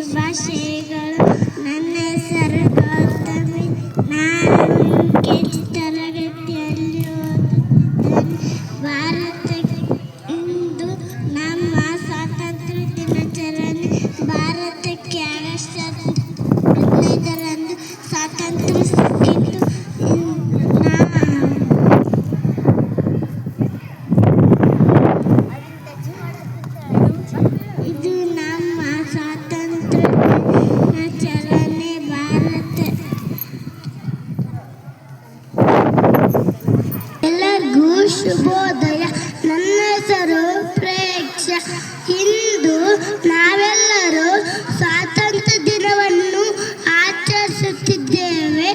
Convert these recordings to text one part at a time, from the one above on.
ಶುಭಾಶಯಗಳು. ನನ್ನ ಹೆಸರು ಗೌತಮಿ. ನಾನು UKG ತರಗತಿಯಲ್ಲಿ ಓದುತ್ತೇನೆ. ಭಾರತ ಇಂದು ನಮ್ಮ ಸ್ವಾತಂತ್ರ್ಯ ದಿನಾಚರಣೆ. ಭಾರತಕ್ಕೆ ಆಗಸ್ಟ್ 15ರಂದು ಸ್ವಾತಂತ್ರ್ಯ ಸಿಕ್ಕಿತು. ಇದು ನಮ್ಮ ಸ್ವಾತಂತ್ರ್ಯ ದಿನಾಚರಣೆ. ಭಾರತ ಎಲ್ಲರಿಗೂ ಶುಭೋದಯ. ನನ್ನ ಹೆಸರು ಪ್ರೇಕ್ಷಾ. ಇಂದು ನಾವೆಲ್ಲರೂ ಸ್ವಾತಂತ್ರ್ಯ ದಿನವನ್ನು ಆಚರಿಸುತ್ತಿದ್ದೇವೆ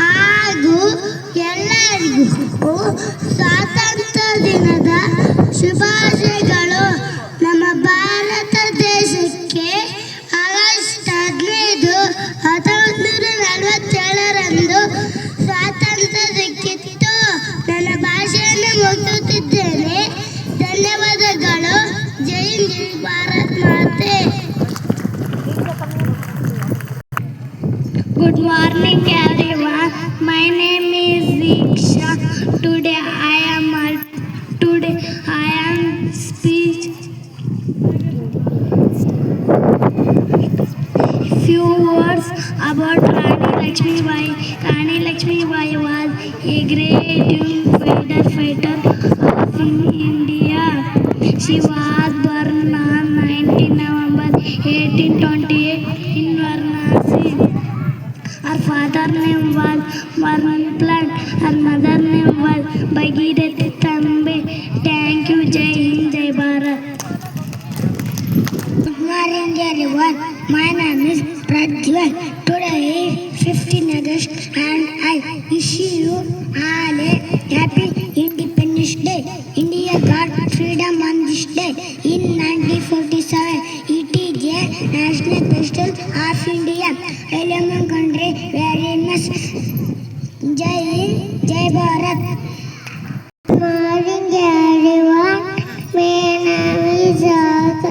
ಹಾಗೂ ಎಲ್ಲರಿಗೂ ಸ್ವಾತಂತ್ರ್ಯ ದಿನದ ಶುಭಾಶಯಗಳು. ನಮ್ಮ ಭಾರತ ದೇಶಕ್ಕೆ ಆಗಸ್ಟ್ 15, 1947ರಂದು ಸ್ವಾತಂತ್ರ್ಯ ಸಿಕ್ಕಿತ್ತು. ನನ್ನ ಭಾಷೆಯನ್ನು ಮುಗಿಸುತ್ತಿದ್ದೇನೆ. ಧನ್ಯವಾದಗಳು. ಜೈ ಹಿಂದ್, ಭಾರತ್ ಮಾತೆ. Good morning everyone. My name is Diksha. Today I am speech few words about Rani Lakshmibai. Rani Lakshmibai was a great freedom fighter of India. She was born on 19 November 1828 in Varanasi. Her father name was Varnplat. Her mother name was Bhagirathi Tambe. Thank you. Jai Hind, Jai Bharat. Good morning everyone. My name is Prajwal. Today is 15 August and I wish you all a happy Independence Day. India got freedom on this day in 1947. It is a national festival of India. I love my country very much. Jai Hind, Jai Bharat. Good morning everyone. My name is Raghav.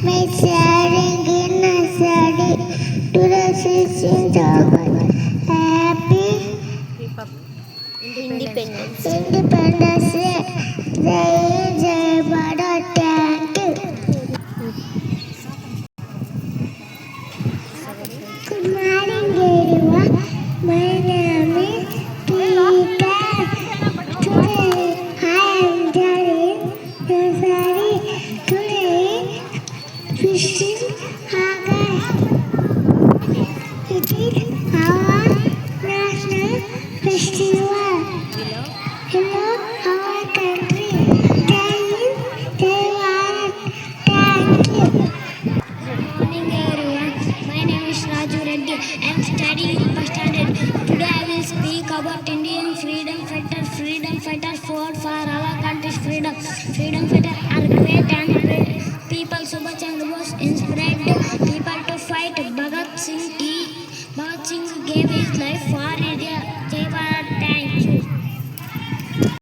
My sharing in nursery. Today is 16th August. Happy Independence Day. Jai Hind, Jai Bharat. Thank you. Good morning everyone. My name is Peter. Today I am studying nursery. Today is 15th August. It is our national festival. Hello our country. Jai Hind, Jai Bharat. Thank you. Good morning everyone. My name is Raju Reddy. I am studying first standard. Today I will speak about Indian freedom fighters fought for our country's freedom. Freedom fighters are great and brave people. Subhash Chandra Bose inspired people to fight. Bhagat Singh gave his life for